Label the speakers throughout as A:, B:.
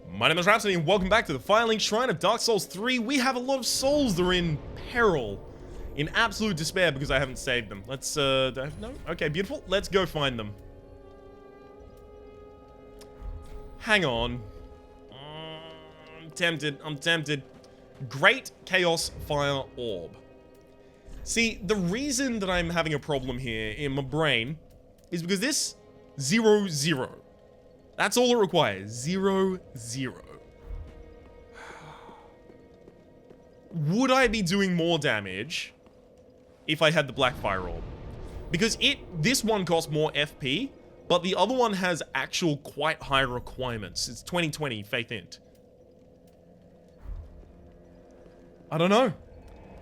A: My name is Rhapsody and welcome back to the Firelink Shrine of Dark Souls 3. We have a lot of souls that are in peril, in absolute despair because I haven't saved them. Let's, do I have, no? Okay, beautiful. Let's go find them. Hang on. I'm tempted. Great Chaos Fire Orb. See, the reason that I'm having a problem here in my brain is because this 0-0. That's all it requires. 0-0. Would I be doing more damage if I had the Black Fire Orb? Because this one costs more FP, but the other one has actual quite high requirements. It's 2020 Faith Int. I don't know.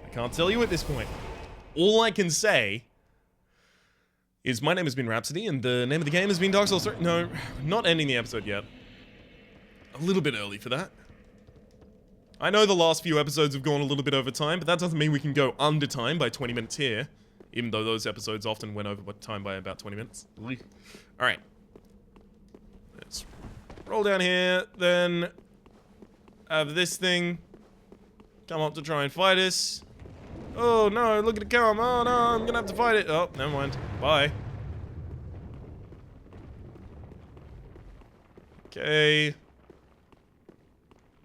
A: I can't tell you at this point. All I can say is my name has been Rhapsody, and the name of the game has been Dark Souls 3. No, not ending the episode yet. A little bit early for that. I know the last few episodes have gone a little bit over time, but that doesn't mean we can go under time by 20 minutes here. Even though those episodes often went over time by about 20 minutes. Alright. Let's roll down here, then have this thing come up to try and fight us. Oh no, look at it come. Oh no, I'm gonna have to fight it. Oh, never mind. Bye. Okay.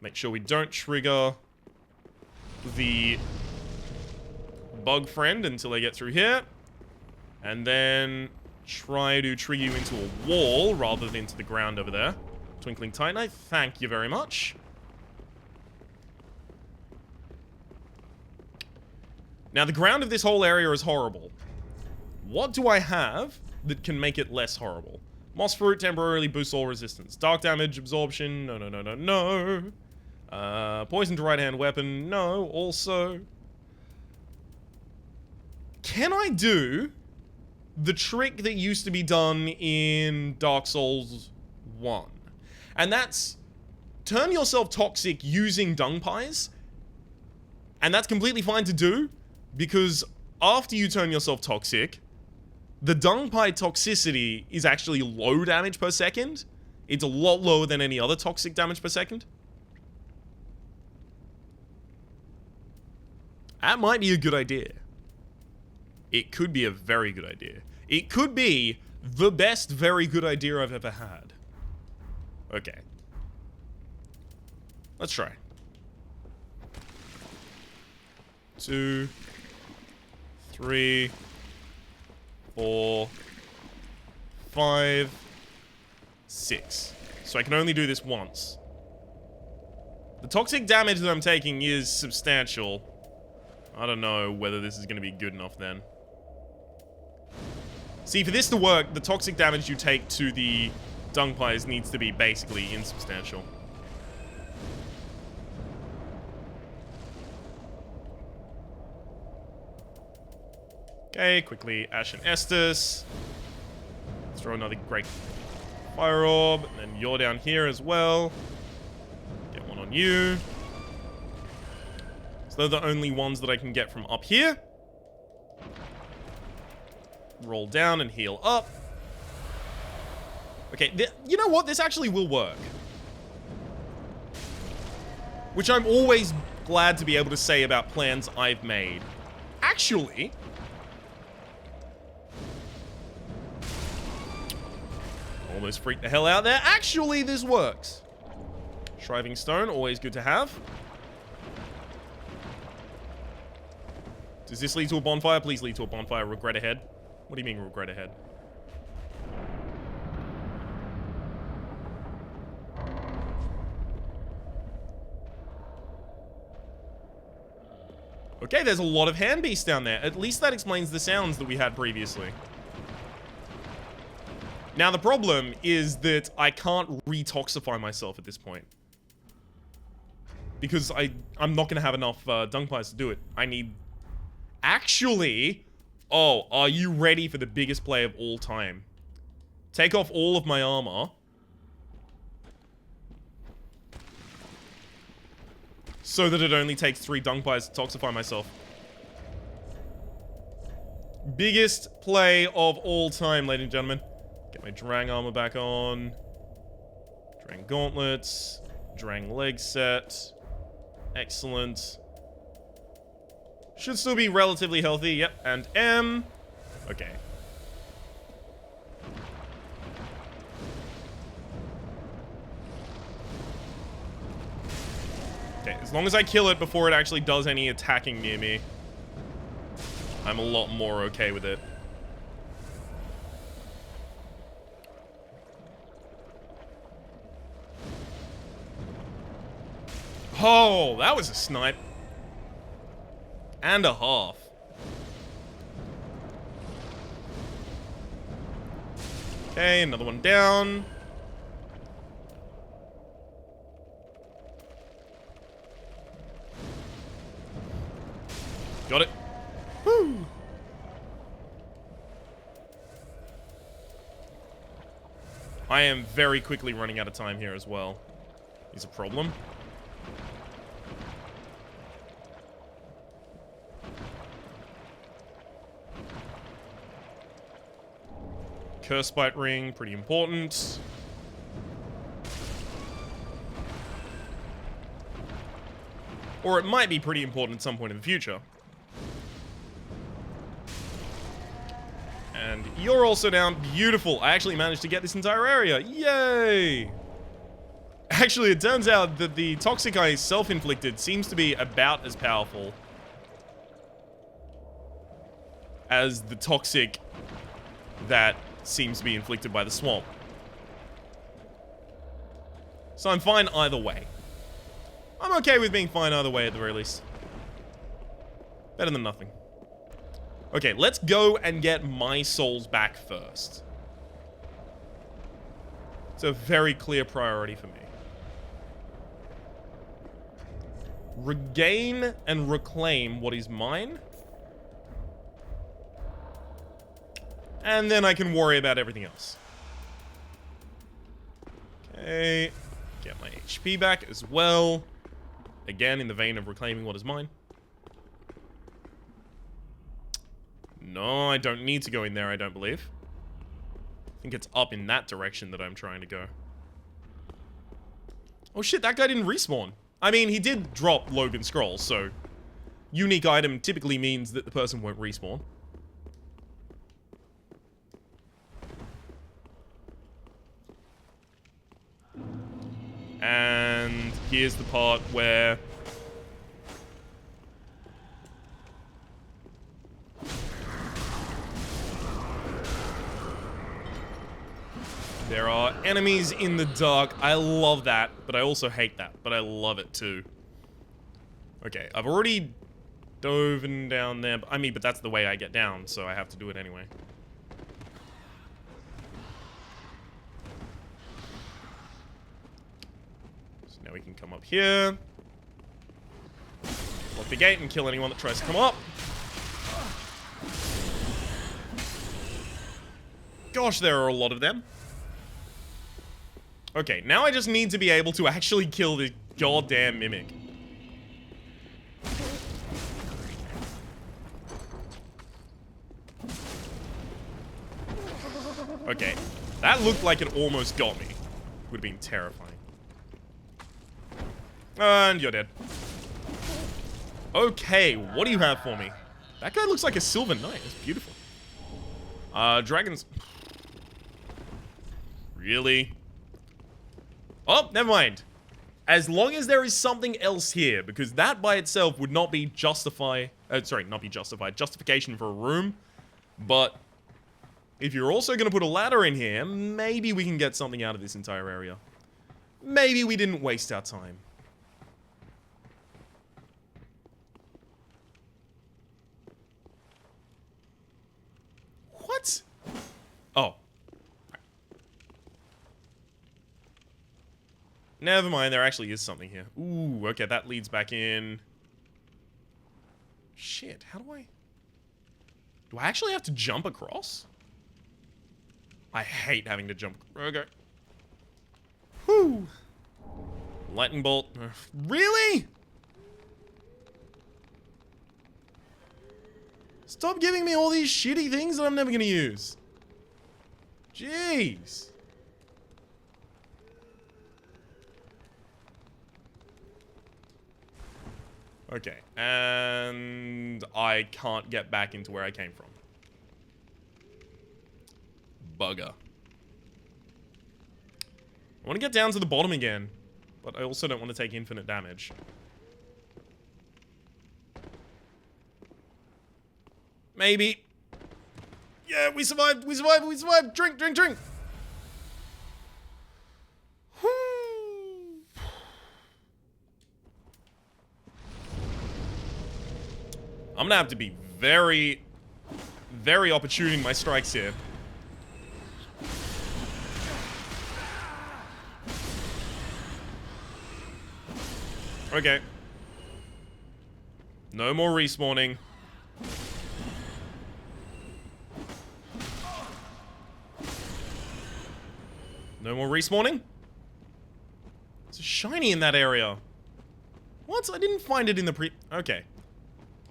A: Make sure we don't trigger the bug friend until I get through here. And then try to trigger you into a wall rather than into the ground over there. Twinkling Titanite, thank you very much. Now, the ground of this whole area is horrible. What do I have that can make it less horrible? Moss Fruit temporarily boosts all resistance. Dark damage absorption, no. Poisoned right-hand weapon, no, also. Can I do the trick that used to be done in Dark Souls 1? And that's turn yourself toxic using dung pies. And that's completely fine to do, because after you turn yourself toxic, the dung pie toxicity is actually low damage per second. It's a lot lower than any other toxic damage per second. That might be a good idea. It could be a very good idea. It could be the best very good idea I've ever had. Okay. Let's try. 2, 3, 4, 5, 6. So I can only do this once. The toxic damage that I'm taking is substantial. I don't know whether this is going to be good enough then. See, for this to work, the toxic damage you take to the dung pies needs to be basically insubstantial. Okay, quickly Ashen Estus. Let's throw another great fire orb, and then you're down here as well. Get one on you. So they're the only ones that I can get from up here. Roll down and heal up. Okay, you know what? This actually will work. Which I'm always glad to be able to say about plans I've made. Actually, almost freaked the hell out there. Actually, this works. Shriving Stone, always good to have. Does this lead to a bonfire? Please lead to a bonfire. Regret ahead. What do you mean, regret ahead? Okay, there's a lot of hand beasts down there. At least that explains the sounds that we had previously. Now, the problem is that I can't retoxify myself at this point. Because I'm not going to have enough dung pies to do it. I need... Actually... Oh, are you ready for the biggest play of all time? Take off all of my armor. So that it only takes 3 dung pies to toxify myself. Biggest play of all time, ladies and gentlemen. Get my Drang armor back on. Drang gauntlets. Drang leg set. Excellent. Should still be relatively healthy. Yep. And M. Okay. Okay, as long as I kill it before it actually does any attacking near me, I'm a lot more okay with it. Oh, that was a snipe. And a half. Okay, another one down. Got it. Woo! I am very quickly running out of time here as well. Is a problem. Curse Bite Ring, pretty important. Or it might be pretty important at some point in the future. And you're also down. Beautiful. I actually managed to get this entire area. Yay! Actually, it turns out that the toxic I self-inflicted seems to be about as powerful as the toxic that seems to be inflicted by the swamp. So I'm fine either way. I'm okay with being fine either way at the very least. Better than nothing. Okay, let's go and get my souls back first. It's a very clear priority for me. Regain and reclaim what is mine. And then I can worry about everything else. Okay. Get my HP back as well. Again, in the vein of reclaiming what is mine. No, I don't need to go in there, I don't believe. I think it's up in that direction that I'm trying to go. Oh shit, that guy didn't respawn. I mean, he did drop Logan Scrolls, so... unique item typically means that the person won't respawn. And here's the part where... there are enemies in the dark. I love that, but I also hate that. But I love it too. Okay, I've already dove down there. I mean, but that's the way I get down, so I have to do it anyway. So now we can come up here. Lock the gate and kill anyone that tries to come up. Gosh, there are a lot of them. Okay, now I just need to be able to actually kill this goddamn mimic. Okay, that looked like it almost got me. Would have been terrifying. And you're dead. Okay, what do you have for me? That guy looks like a silver knight. It's beautiful. Dragons. Really? Oh, never mind. As long as there is something else here, because that by itself would not be justification for a room. But if you're also going to put a ladder in here, maybe we can get something out of this entire area. Maybe we didn't waste our time. What? Oh. Never mind, there actually is something here. Ooh, okay, that leads back in. Shit, how do I... do I actually have to jump across? I hate having to jump. Okay. Whew. Lightning bolt. Really? Stop giving me all these shitty things that I'm never gonna use. Jeez. Okay, and I can't get back into where I came from. Bugger. I want to get down to the bottom again, but I also don't want to take infinite damage. Maybe. Yeah, we survived, we survived, we survived. Drink, drink, drink. I'm gonna have to be very, very opportune in my strikes here. Okay. No more respawning. No more respawning? It's a shiny in that area. What? I didn't find it in the Okay.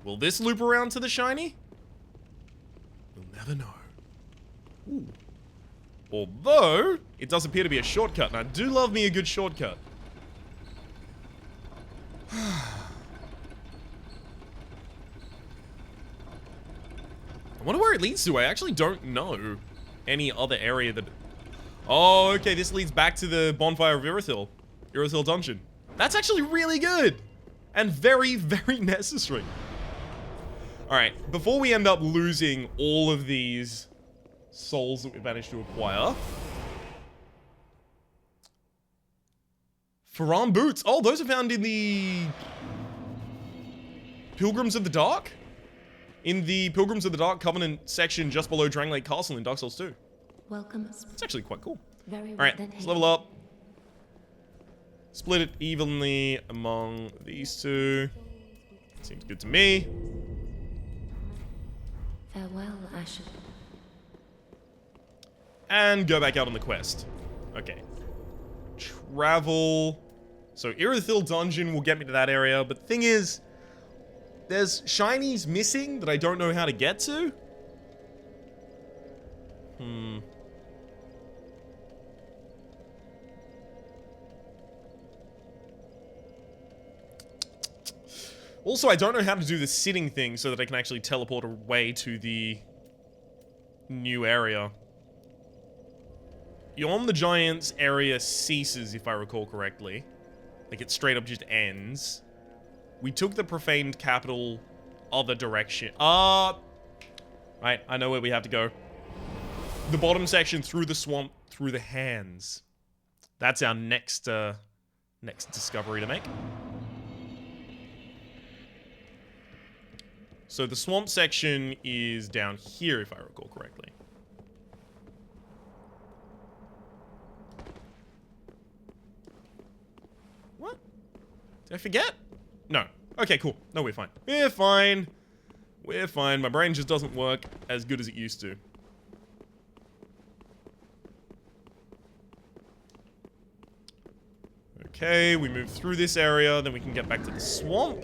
A: Will this loop around to the shiny? We'll never know. Ooh. Although, it does appear to be a shortcut, and I do love me a good shortcut. I wonder where it leads to. I actually don't know any other area that... Oh, okay, this leads back to the Bonfire of Irithyll. Irithyll Dungeon. That's actually really good. And very, very necessary. Alright, before we end up losing all of these souls that we've managed to acquire... Faran boots. Oh, those are found in the... Pilgrims of the Dark? In the Pilgrims of the Dark Covenant section just below Drangleic Castle in Dark Souls 2.
B: Welcome.
A: It's actually quite cool.
B: Very well.
A: Alright, let's level up. Split it evenly among these two. Seems good to me.
B: Farewell, Asher.
A: And go back out on the quest. Okay. Travel. So Irithyll Dungeon will get me to that area, but the thing is, there's shinies missing that I don't know how to get to. Also, I don't know how to do the sitting thing so that I can actually teleport away to the new area. Yom the Giants area ceases, if I recall correctly. Like, it straight up just ends. We took the profaned capital other direction. Right, I know where we have to go. The bottom section through the swamp, through the hands. That's our next discovery to make. So the swamp section is down here, if I recall correctly. What? Did I forget? No. Okay, cool. No, we're fine. We're fine. We're fine. My brain just doesn't work as good as it used to. Okay, we move through this area, then we can get back to the swamp.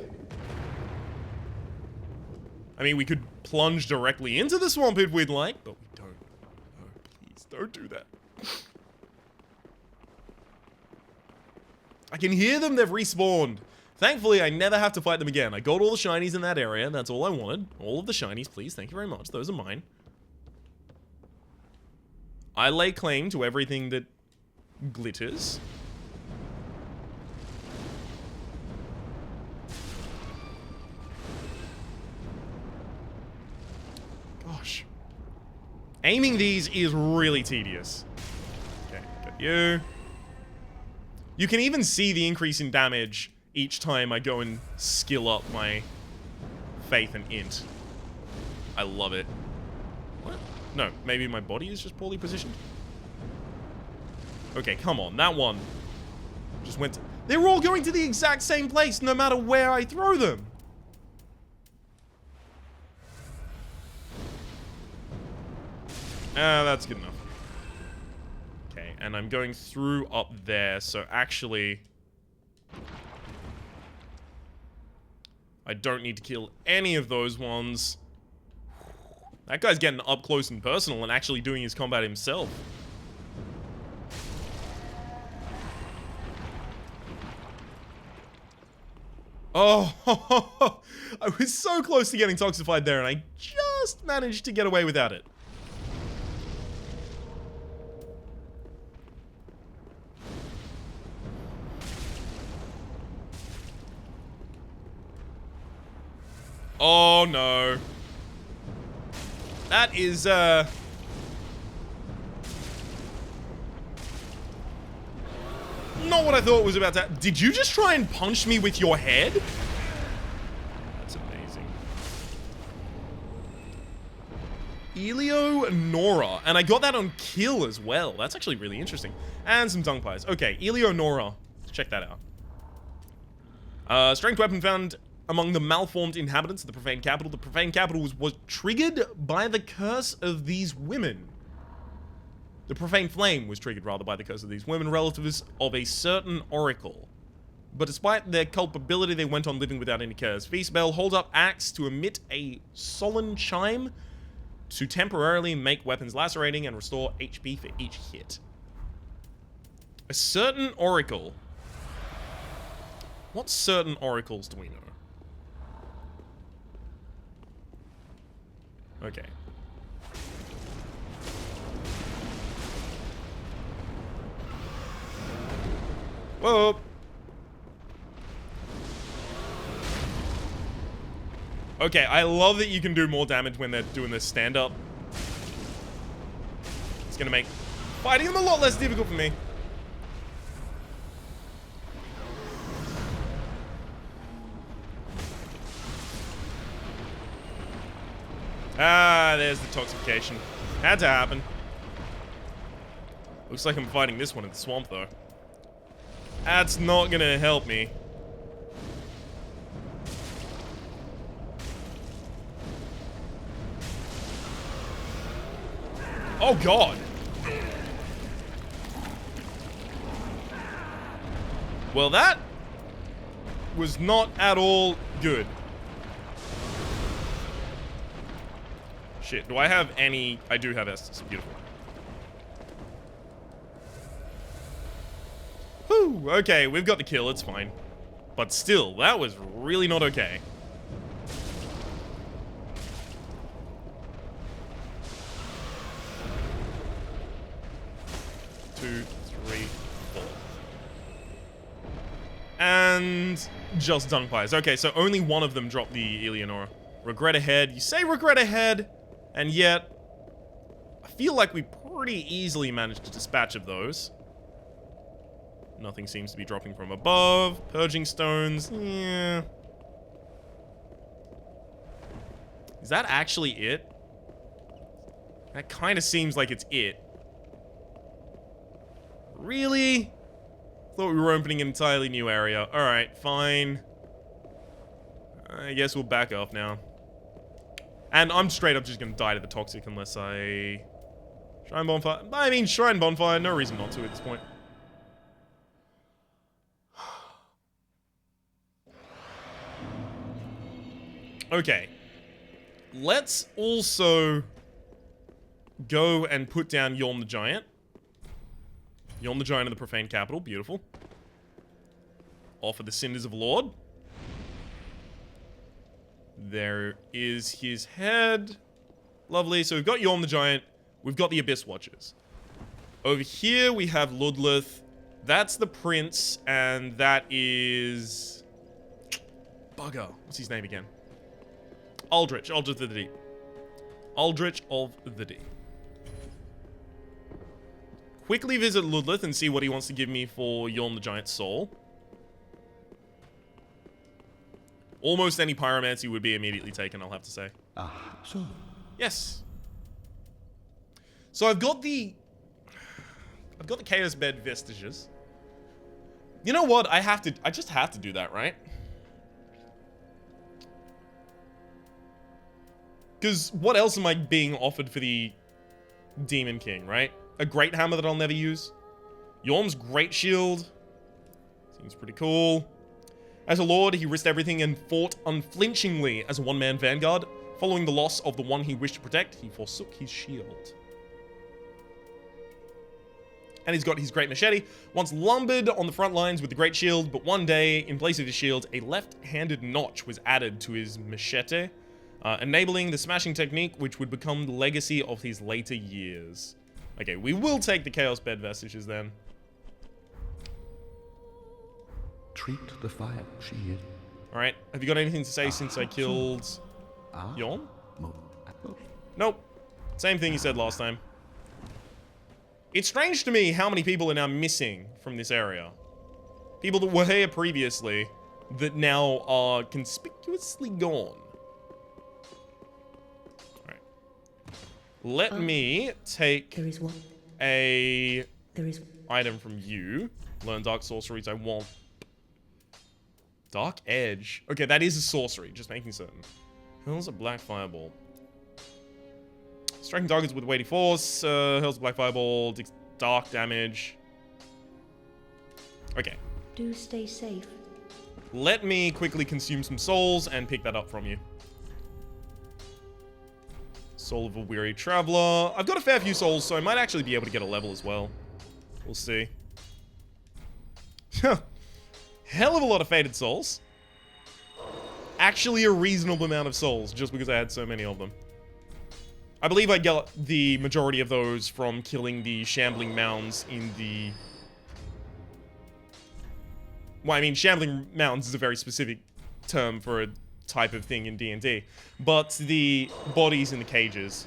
A: I mean, we could plunge directly into the swamp if we'd like, but we don't. No, please, don't do that. I can hear them, they've respawned. Thankfully, I never have to fight them again. I got all the shinies in that area, that's all I wanted. All of the shinies, please, thank you very much. Those are mine. I lay claim to everything that glitters. Gosh. Aiming these is really tedious. Okay, got you. You can even see the increase in damage each time I go and skill up my faith and int. I love it. What? No, maybe my body is just poorly positioned. Okay, come on, that one just went to... They're all going to the exact same place no matter where I throw them. That's good enough. Okay, and I'm going through up there, so actually... I don't need to kill any of those ones. That guy's getting up close and personal and actually doing his combat himself. Oh, I was so close to getting toxified there, and I just managed to get away without it. Oh, no. That is, not what I thought was about to... Did you just try and punch me with your head? That's amazing. Eleonora. And I got that on kill as well. That's actually really interesting. And some dung pies. Okay, Eleonora. Let's check that out. Strength weapon found among the malformed inhabitants of the profane capital. The profane capital was triggered by the curse of these women. The profane flame was triggered, rather, by the curse of these women, relatives of a certain oracle. But despite their culpability, they went on living without any curse. Feastbell holds up axe to emit a solemn chime to temporarily make weapons lacerating and restore HP for each hit. A certain oracle. What certain oracles do we know? Okay. Whoa. Okay, I love that you can do more damage when they're doing this stand-up. It's gonna make fighting them a lot less difficult for me. Ah, there's the toxification. Had to happen. Looks like I'm fighting this one in the swamp, though. That's not gonna help me. Oh, God. Well, that was not at all good. Shit, do I have any... I do have Estus. Beautiful. Whew, okay, we've got the kill, it's fine. But still, that was really not okay. Two, three, four. And just dung pies. Okay, so only one of them dropped the Eleonora. Regret ahead. You say regret ahead, and yet I feel like we pretty easily managed to dispatch of those. Nothing seems to be dropping from above. Purging stones. Yeah. Is that actually it? That kind of seems like it's it. Really? Thought we were opening an entirely new area. Alright, fine. I guess we'll back off now. And I'm straight up just gonna die to the toxic unless I... Shrine bonfire. I mean, shrine bonfire. No reason not to at this point. Okay. Let's also go and put down Yorm the Giant. Yorm the Giant of the Profane Capital. Beautiful. Offer the Cinders of Lord. There is his head. Lovely. So we've got Yorm the Giant. We've got the Abyss Watchers. Over here we have Ludleth. That's the Prince. And that is... Bugger. What's his name again? Aldrich. Aldrich of the Deep. Aldrich of the Deep. Quickly visit Ludleth and see what he wants to give me for Yorm the Giant's soul. Almost any pyromancy would be immediately taken, I'll have to say.
C: Ah, so.
A: Yes. So I've got the Chaos Bed Vestiges. You know what? I just have to do that, right? Because what else am I being offered for the Demon King, right? A Great Hammer that I'll never use. Yorm's Great Shield. Seems pretty cool. As a lord, he risked everything and fought unflinchingly as a one-man vanguard. Following the loss of the one he wished to protect, he forsook his shield. and he's got his great machete. Once lumbered on the front lines with the great shield, but one day, in place of his shield, a left-handed notch was added to his machete, enabling the smashing technique, which would become the legacy of his later years. Okay, we will take the Chaos Bed Vestiges then.
C: Treat the fire, she is.
A: Alright, have you got anything to say since I killed Yon? Nope. Same thing you said last time. It's strange to me how many people are now missing from this area. People that were here previously that now are conspicuously gone. Alright. Let me take a item from you. Learn Dark Sorceries. I want Dark Edge. Okay, that is a sorcery, just making certain. Hurls a Black Fireball. Striking targets with weighty force. Hurls a Black Fireball. Takes dark damage. Okay.
B: Do stay safe.
A: Let me quickly consume some souls and pick that up from you. Soul of a Weary Traveler. I've got a fair few souls, so I might actually be able to get a level as well. We'll see. Hell of a lot of Fated Souls. Actually a reasonable amount of souls, just because I had so many of them. I believe I got the majority of those from killing the Shambling Mounds in the... Well, I mean, Shambling Mounds is a very specific term for a type of thing in D&D. But the bodies in the cages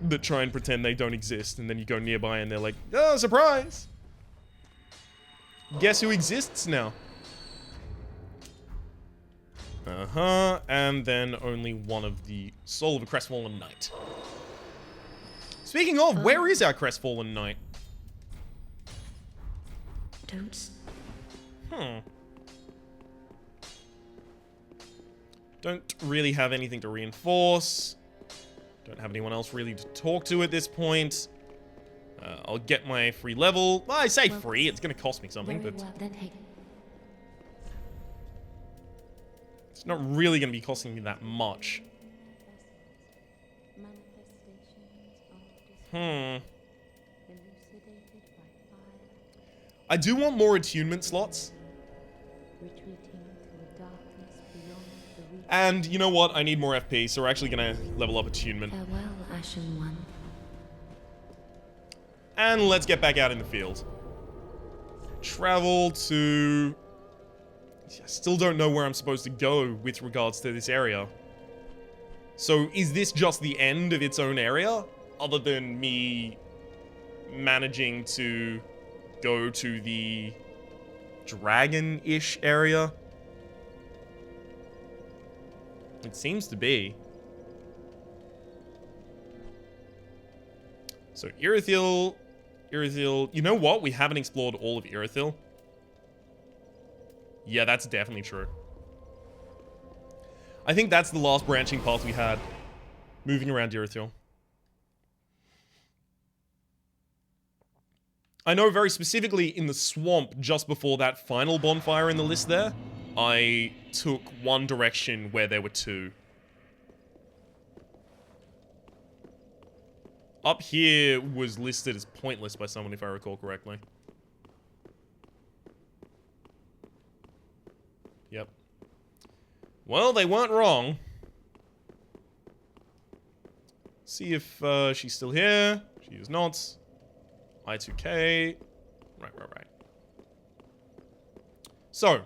A: that try and pretend they don't exist, and then you go nearby and they're like, oh, surprise! Guess who exists now? And then only one of the Soul of a Crestfallen Knight. Speaking of, where is our Crestfallen Knight? Don't really have anything to reinforce. Don't have anyone else really to talk to at this point. I'll get my free level. Well, I say free, it's gonna cost me something, but... It's not really gonna be costing me that much. I do want more attunement slots. And you know what? I need more FP, so we're actually gonna level up attunement.
B: Farewell, Ashen One.
A: And let's get back out in the field. Travel to... I still don't know where I'm supposed to go with regards to this area. So is this just the end of its own area? Other than me managing to go to the dragon-ish area? It seems to be. So Irithyll... You know what? We haven't explored all of Irithyll. Yeah, that's definitely true. I think that's the last branching path we had. Moving around Irithyll. I know very specifically in the swamp, just before that final bonfire in the list there, I took one direction where there were two. Up here was listed as pointless by someone, if I recall correctly. Yep. Well, they weren't wrong. See if she's still here. She is not. I2K. Right. So,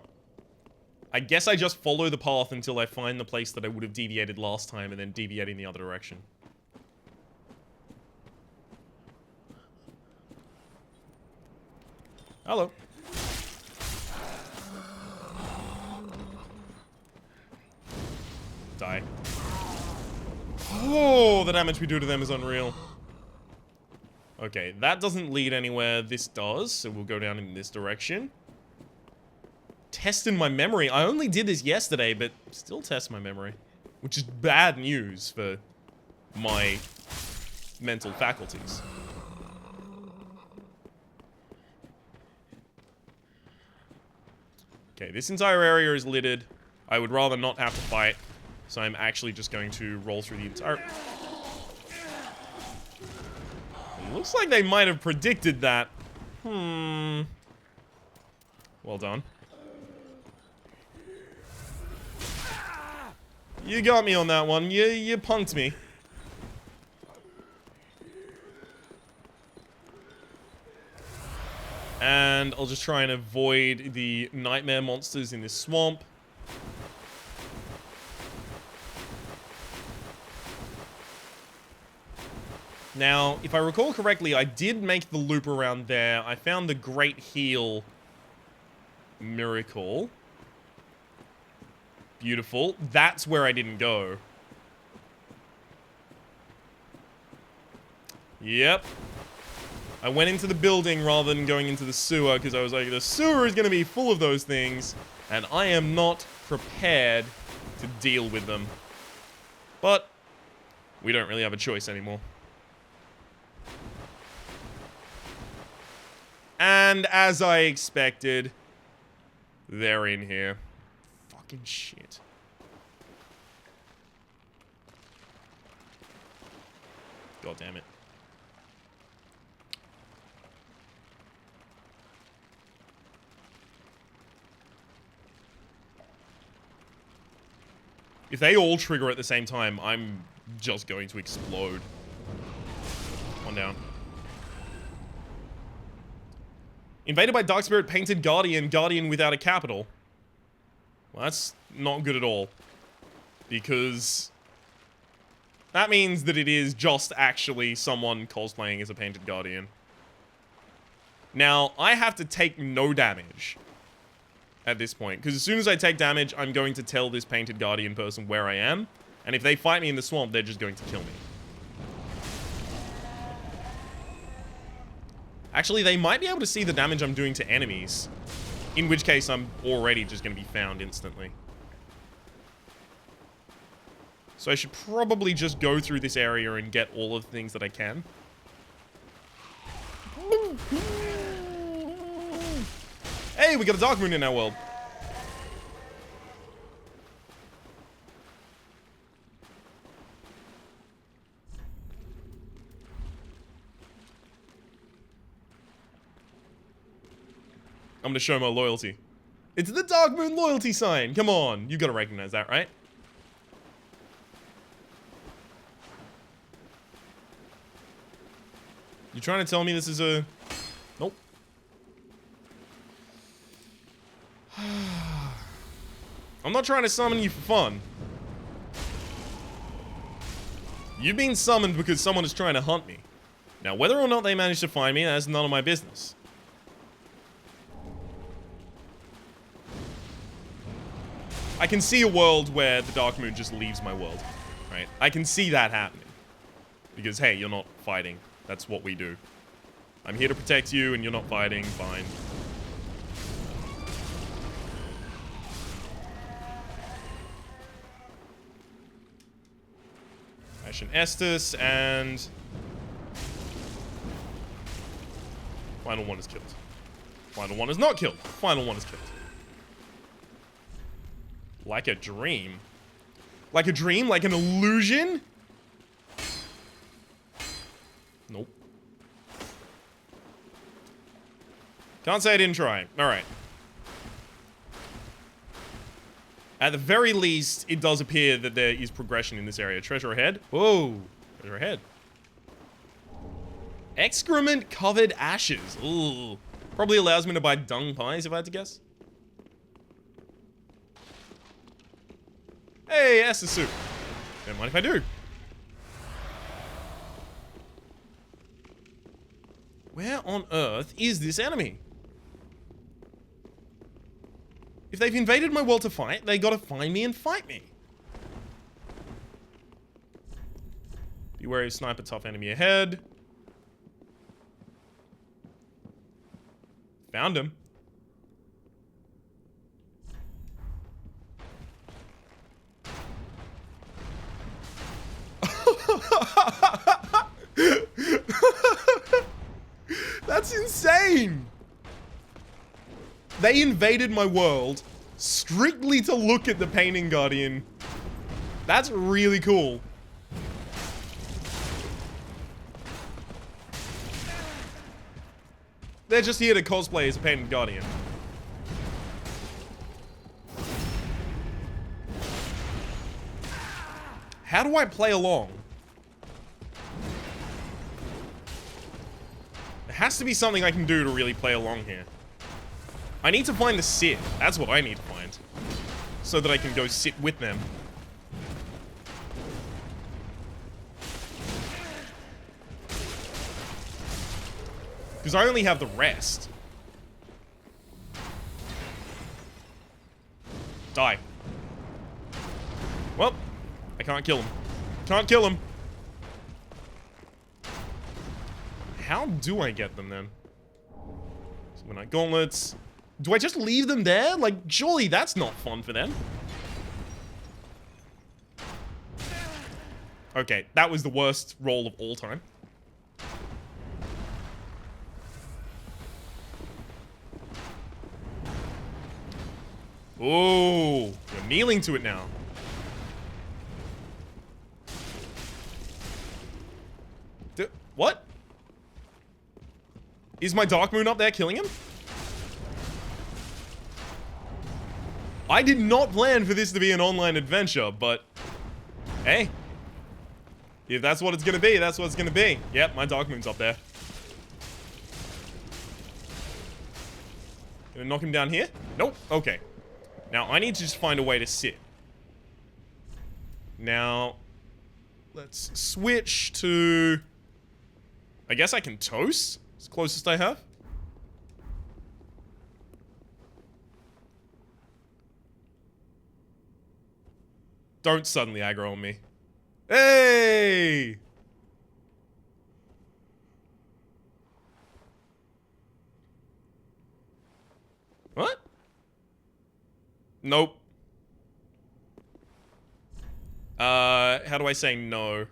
A: I guess I just follow the path until I find the place that I would have deviated last time and then deviate in the other direction. Hello. Die. Oh, the damage we do to them is unreal. Okay, that doesn't lead anywhere. This does, so we'll go down in this direction. Testing my memory. I only did this yesterday, but still test my memory. Which is bad news for my mental faculties. Okay, this entire area is littered. I would rather not have to fight, so I'm actually just going to roll through the entire... It looks like they might have predicted that. Well done. You got me on that one. You punked me. And I'll just try and avoid the nightmare monsters in this swamp. Now, if I recall correctly, I did make the loop around there. I found the Great Heal Miracle. Beautiful. That's where I didn't go. Yep. I went into the building rather than going into the sewer because I was like, the sewer is going to be full of those things, and I am not prepared to deal with them. But we don't really have a choice anymore. And as I expected, they're in here. Fucking shit. God damn it. If they all trigger at the same time, I'm just going to explode. One down. Invaded by Dark Spirit Painted Guardian, Guardian without a capital. Well, that's not good at all. Because that means that it is just actually someone cosplaying as a Painted Guardian. Now, I have to take no damage at this point. Because as soon as I take damage, I'm going to tell this Painted Guardian person where I am. And if they fight me in the swamp, they're just going to kill me. Actually, they might be able to see the damage I'm doing to enemies. In which case, I'm already just going to be found instantly. So I should probably just go through this area and get all of the things that I can. Hey, we got a Dark Moon in our world. I'm gonna show my loyalty. It's the Dark Moon loyalty sign. Come on. You gotta recognize that, right? You trying to tell me this is a... Nope. I'm not trying to summon you for fun. You've been summoned because someone is trying to hunt me. Now, whether or not they manage to find me, that's none of my business. I can see a world where the Dark Moon just leaves my world, right? I can see that happening. Because, hey, you're not fighting. That's what we do. I'm here to protect you, and you're not fighting. Fine. Ashen Estus, and... Final one is killed. Final one is not killed. Final one is killed. Like a dream. Like a dream? Like an illusion? Nope. Can't say I didn't try. Alright. At the very least, it does appear that there is progression in this area. Treasure ahead. Whoa. Treasure ahead. Excrement-covered ashes. Ooh. Probably allows me to buy dung pies, if I had to guess. Hey, Estus soup. Don't mind if I do. Where on earth is this enemy? If they've invaded my world to fight, they gotta find me and fight me. Be wary of sniper tough enemy ahead. Found him. That's insane! They invaded my world strictly to look at the Painting Guardian. That's really cool. They're just here to cosplay as a painted guardian. How do I play along? There has to be something I can do to really play along here. I need to find the Sith. That's what I need to find. So that I can go sit with them. Because I only have the rest. Die. Well, I can't kill him. Can't kill him. How do I get them then? So when I gauntlets... Do I just leave them there? Like, surely that's not fun for them. Okay, that was the worst roll of all time. Oh, you're kneeling to it now. What? Is my Dark Moon up there killing him? I did not plan for this to be an online adventure, but hey, if that's what it's gonna be, that's what it's gonna be. Yep, my Dark Moon's up there. Gonna knock him down here? Nope. Okay. Now, I need to just find a way to sit. Now, let's switch to... I guess I can toast? It's the closest I have. Don't suddenly aggro on me. Hey! What? Nope. How do I say no?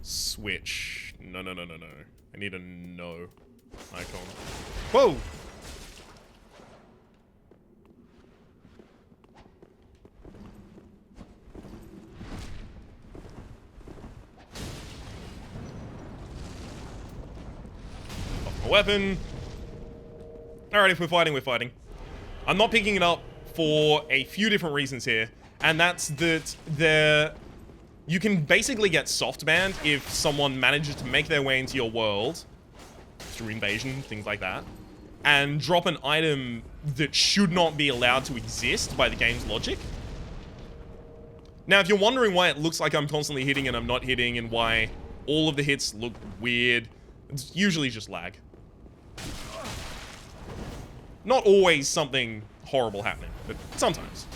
A: Switch. No, no, no, no, no. I need a no icon. Whoa! Off my weapon. Alright, if we're fighting, we're fighting. I'm not picking it up for a few different reasons here, and that's that you can basically get soft banned if someone manages to make their way into your world through invasion, things like that, and drop an item that should not be allowed to exist by the game's logic. Now, if you're wondering why it looks like I'm constantly hitting and I'm not hitting, and why all of the hits look weird, it's usually just lag. Not always something horrible happening, but sometimes.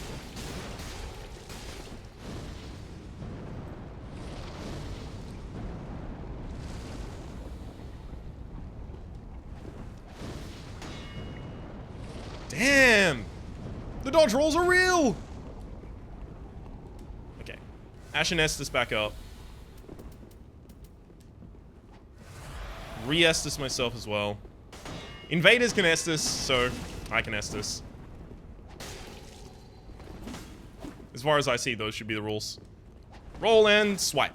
A: Damn! The dodge rolls are real! Okay. Ash and Estus back up. Re-Estus myself as well. Invaders can Estus, so I can Estus. As far as I see, those should be the rules. Roll and swipe.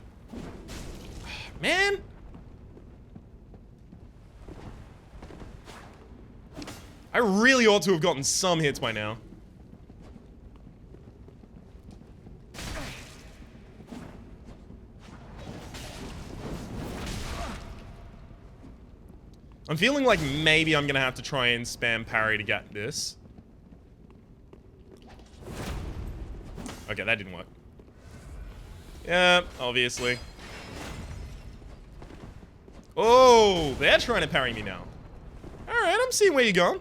A: Man! I really ought to have gotten some hits by now. I'm feeling like maybe I'm gonna have to try and spam parry to get this. Okay, that didn't work. Yeah, obviously. Oh, they're trying to parry me now. Alright, I'm seeing where you're going.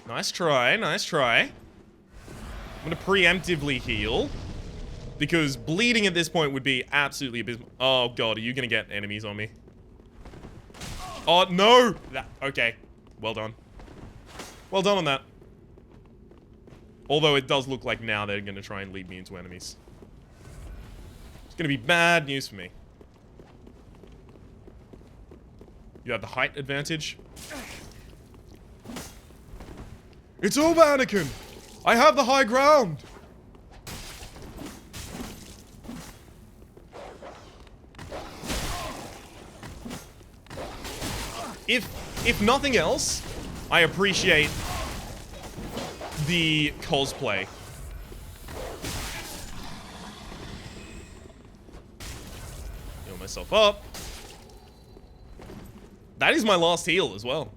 A: Nice try, nice try. I'm gonna preemptively heal. Because bleeding at this point would be absolutely abysmal. Oh god, are you gonna get enemies on me? Oh, no! Okay, well done. Well done on that. Although it does look like now they're gonna try and lead me into enemies. It's gonna be bad news for me. You have the height advantage. It's over, Anakin! I have the high ground! If nothing else, I appreciate the cosplay. Heal myself up. That is my last heal as well.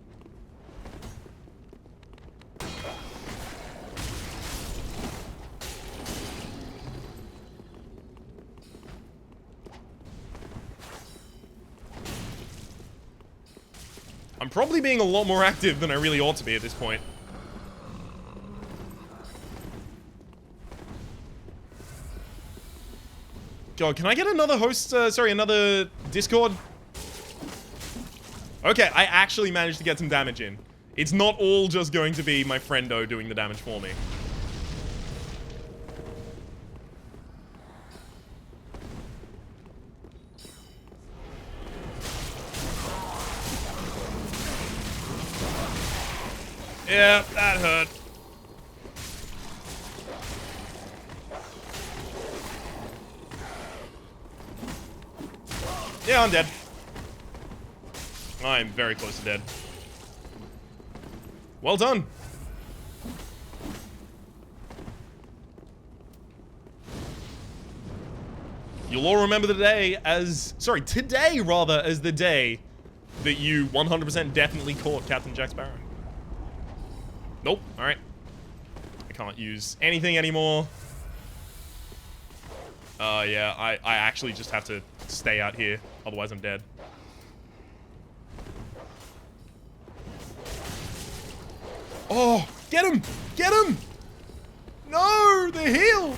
A: I'm probably being a lot more active than I really ought to be at this point. God, can I get another host, another Discord? Okay, I actually managed to get some damage in. It's not all just going to be my friendo doing the damage for me. Yeah, that hurt. Yeah, I'm dead. I'm very close to dead. Well done. You'll all remember the day as... Sorry, today, rather, as the day that you 100% definitely caught Captain Jack Sparrow. Nope. Alright. I can't use anything anymore. Yeah, I actually just have to stay out here. Otherwise, I'm dead. Oh, get him! Get him! No, the heal!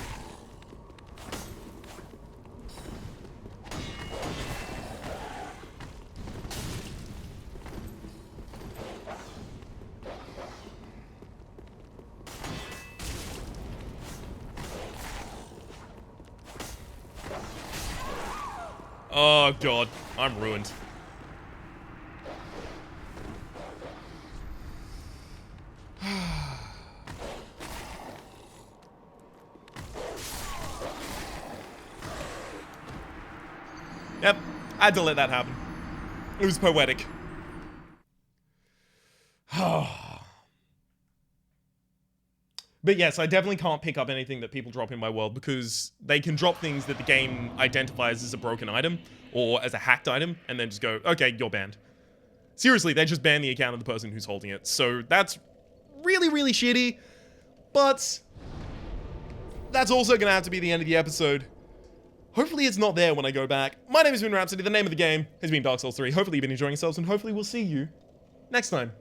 A: Oh, God. I'm ruined. Yep. I had to let that happen. It was poetic. But yes, I definitely can't pick up anything that people drop in my world because they can drop things that the game identifies as a broken item or as a hacked item and then just go, okay, you're banned. Seriously, they just ban the account of the person who's holding it. So that's really, really shitty. But that's also going to have to be the end of the episode. Hopefully it's not there when I go back. My name has been Rhapsody. The name of the game has been Dark Souls 3. Hopefully you've been enjoying yourselves and hopefully we'll see you next time.